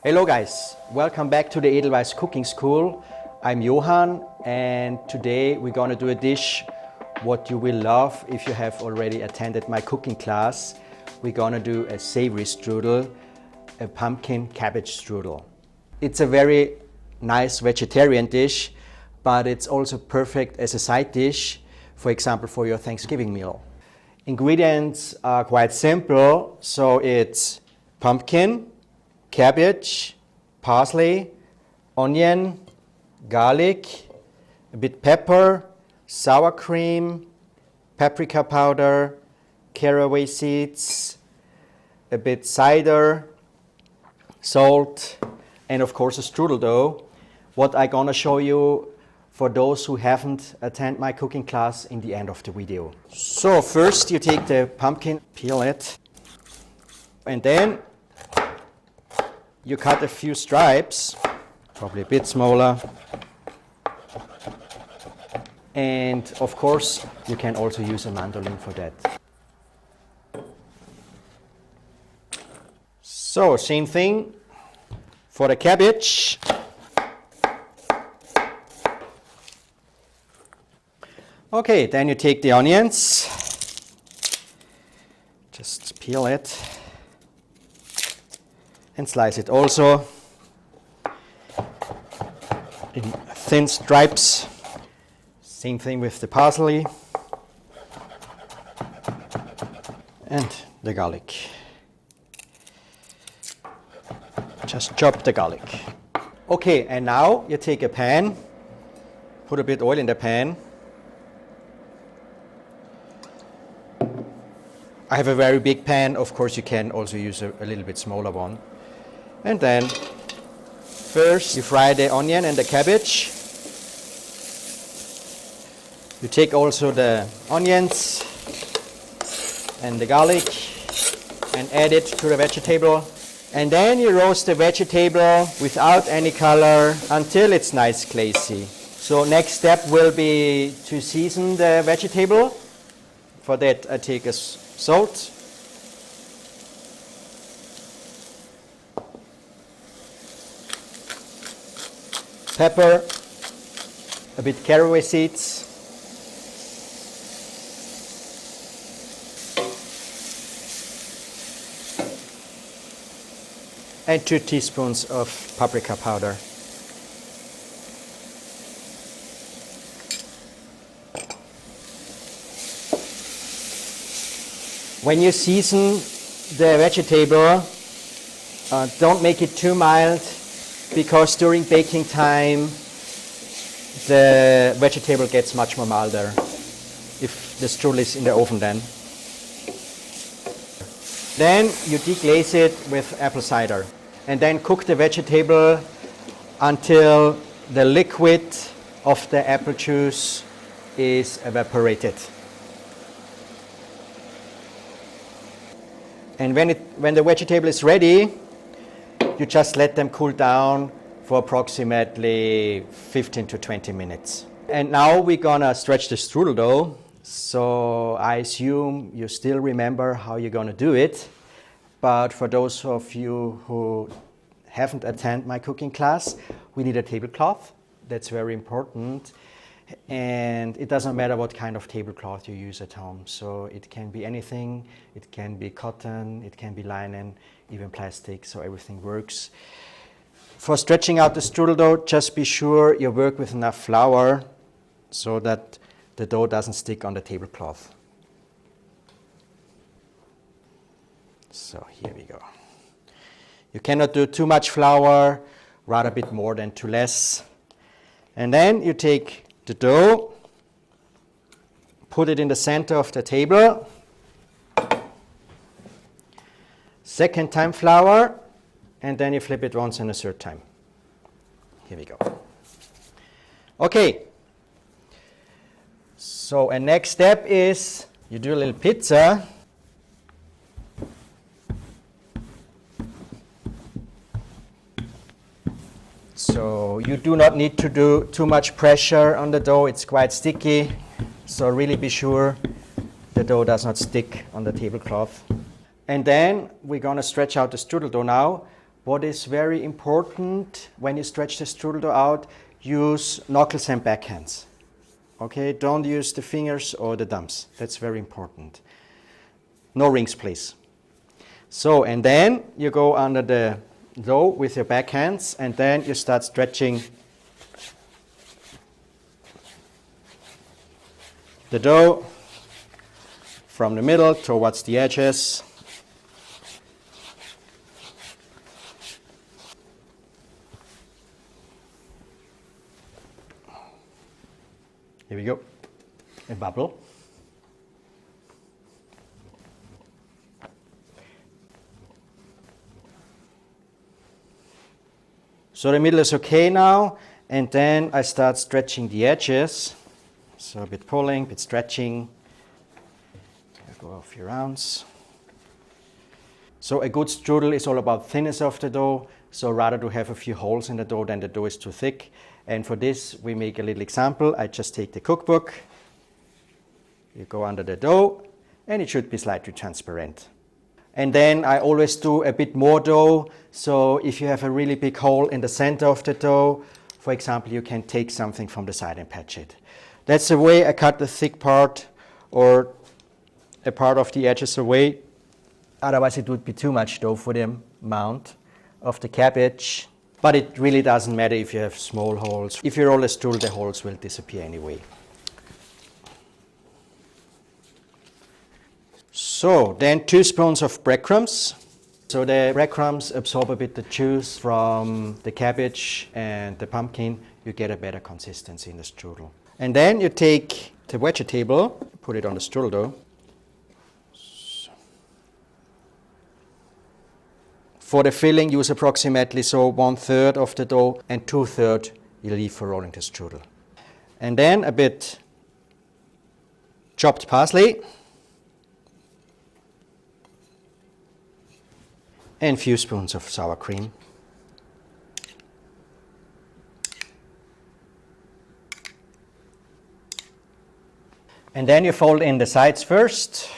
Hello guys, welcome back to the Edelweiss Cooking School. I'm Johan and today we're gonna do a dish what you will love if you have already attended my cooking class. We're gonna do a savory strudel, a pumpkin cabbage strudel. It's a very nice vegetarian dish, but it's also perfect as a side dish, for example for your Thanksgiving meal. Ingredients are quite simple, so it's pumpkin, cabbage, parsley, onion, garlic, a bit pepper, sour cream, paprika powder, caraway seeds, a bit cider, salt, and of course a strudel dough. What I'm gonna show you for those who haven't attended my cooking class in the end of the video. So first you take the pumpkin, peel it, and then you cut a few stripes, probably a bit smaller. And of course, you can also use a mandolin for that. So, same thing for the cabbage. Okay, then you take the onions, just peel it. And slice it also in thin stripes. Same thing with the parsley and the garlic. Just chop the garlic. Okay, and now you take a pan, put a bit oil in the pan. I have a very big pan, of course you can also use a little bit smaller one. And then first you fry the onion and the cabbage. You take also the onions and the garlic and add it to the vegetable. And then you roast the vegetable without any color until it's nice glazy. So next step will be to season the vegetable. For that I take a salt, pepper, a bit caraway seeds, and 2 teaspoons of paprika powder. When you season the vegetable, don't make it too mild, because during baking time the vegetable gets much more milder if the strudel is in the oven then. Then you deglaze it with apple cider and then cook the vegetable until the liquid of the apple juice is evaporated. And when the vegetable is ready, you just let them cool down for approximately 15 to 20 minutes. And now we're gonna stretch the strudel dough. So I assume you still remember how you're gonna do it. But for those of you who haven't attended my cooking class, we need a tablecloth. That's very important. And it doesn't matter what kind of tablecloth you use at home. So it can be anything. It can be cotton, it can be linen, even plastic, so everything works. For stretching out the strudel dough, just be sure you work with enough flour so that the dough doesn't stick on the tablecloth. So here we go. You cannot do too much flour, rather a bit more than too less. And then you take the dough, put it in the center of the table. Second time flour, and then you flip it once and a third time. Here we go. Okay. So a next step is you do a little pizza. So you do not need to do too much pressure on the dough. It's quite sticky. So really be sure the dough does not stick on the tablecloth. And then we're going to stretch out the strudel dough now What is very important when you stretch the strudel dough out, use knuckles and backhands. Okay, don't use the fingers or the thumbs. That's very important. No rings, please. So, and then you go under the dough with your backhands, and then you start stretching the dough from the middle towards the edges. Here we go, a bubble. So the middle is okay now, and then I start stretching the edges. So a bit pulling, a bit stretching. Go a few rounds. So a good strudel is all about thinness of the dough, so rather to have a few holes in the dough than the dough is too thick. And for this, we make a little example. I just take the cookbook, you go under the dough, and it should be slightly transparent. And then I always do a bit more dough, so if you have a really big hole in the center of the dough, for example, you can take something from the side and patch it. That's the way I cut the thick part or a part of the edges away. Otherwise it would be too much dough for the amount of the cabbage. But it really doesn't matter if you have small holes. If you roll a strudel, the holes will disappear anyway. So then 2 spoons of breadcrumbs. So the breadcrumbs absorb a bit the juice from the cabbage and the pumpkin. You get a better consistency in the strudel. And then you take the vegetable, put it on the strudel dough. For the filling, use approximately 1/3 of the dough and 2/3 you leave for rolling the strudel. And then a bit chopped parsley and a few spoons of sour cream. And then you fold in the sides first.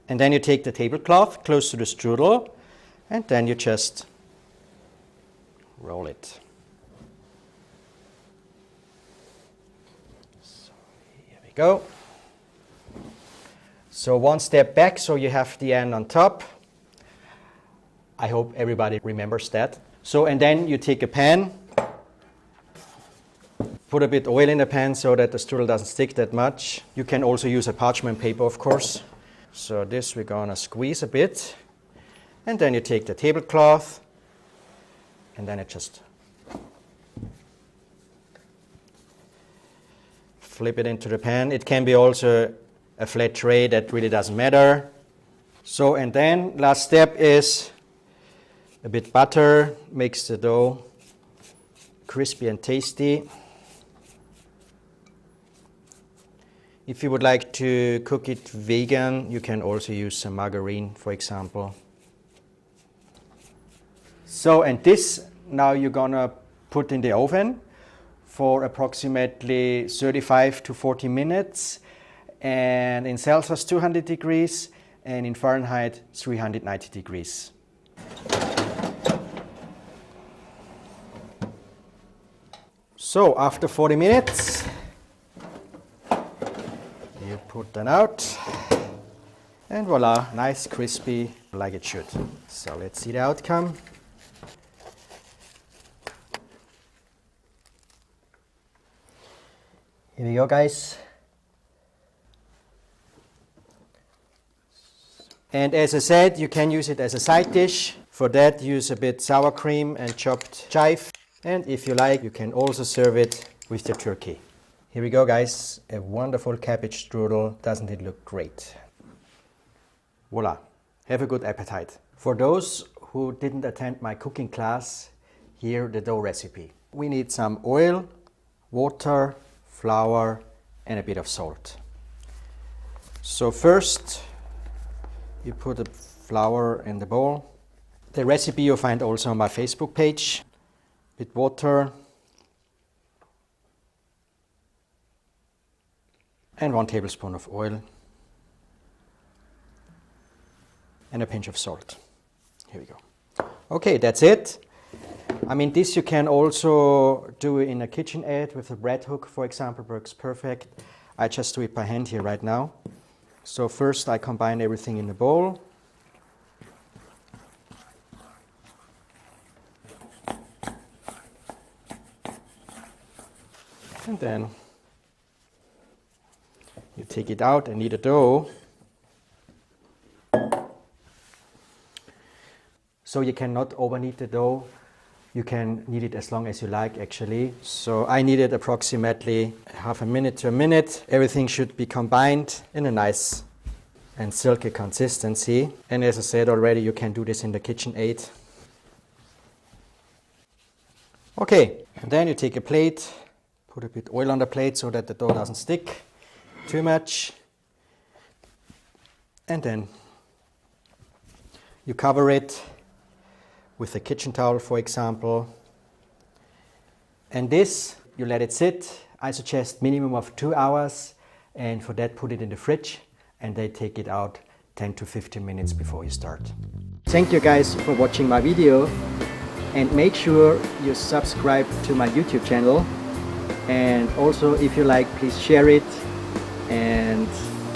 And then you take the tablecloth close to the strudel, and then you just roll it. So here we go. So one step back, so you have the end on top. I hope everybody remembers that. So, and then you take a pan, put a bit oil in the pan so that the strudel doesn't stick that much. You can also use a parchment paper, of course. So this we're gonna squeeze a bit, and then you take the tablecloth, and then it just flip it into the pan. It can be also a flat tray, that really doesn't matter. So, and then last step is a bit butter, makes the dough crispy and tasty. If you would like to cook it vegan, you can also use some margarine, for example. So, and this now you're gonna put in the oven for approximately 35 to 40 minutes, and in Celsius 200 degrees and in Fahrenheit 390 degrees. So after 40 minutes, you put them out, and voila, nice crispy like it should. So let's see the outcome. Here we go, guys. And as I said, you can use it as a side dish. For that, use a bit sour cream and chopped chive. And if you like, you can also serve it with the turkey. Here we go, guys. A wonderful cabbage strudel. Doesn't it look great? Voila. Have a good appetite. For those who didn't attend my cooking class, here the dough recipe. We need some oil, water, flour, and a bit of salt. So first, you put the flour in the bowl. The recipe you'll find also on my Facebook page. Bit water. And 1 tablespoon of oil. and a pinch of salt. Here we go. Okay, that's it. I mean, this you can also do in a KitchenAid with a bread hook, for example, works perfect. I just do it by hand here right now. So first I combine everything in the bowl. And then you take it out and knead a dough. So you cannot over knead the dough. You can knead it as long as you like actually. So I knead it approximately half a minute to a minute. Everything should be combined in a nice and silky consistency. And as I said already, you can do this in the KitchenAid. Okay, and then you take a plate, put a bit oil on the plate so that the dough doesn't stick too much. And then you cover it with a kitchen towel, for example. And this, you let it sit. I suggest minimum of 2 hours. And for that, put it in the fridge and they take it out 10 to 15 minutes before you start. Thank you guys for watching my video. And make sure you subscribe to my YouTube channel. And also, if you like, please share it and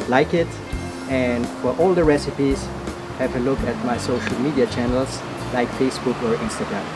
like it. And for all the recipes, have a look at my social media channels like Facebook or Instagram.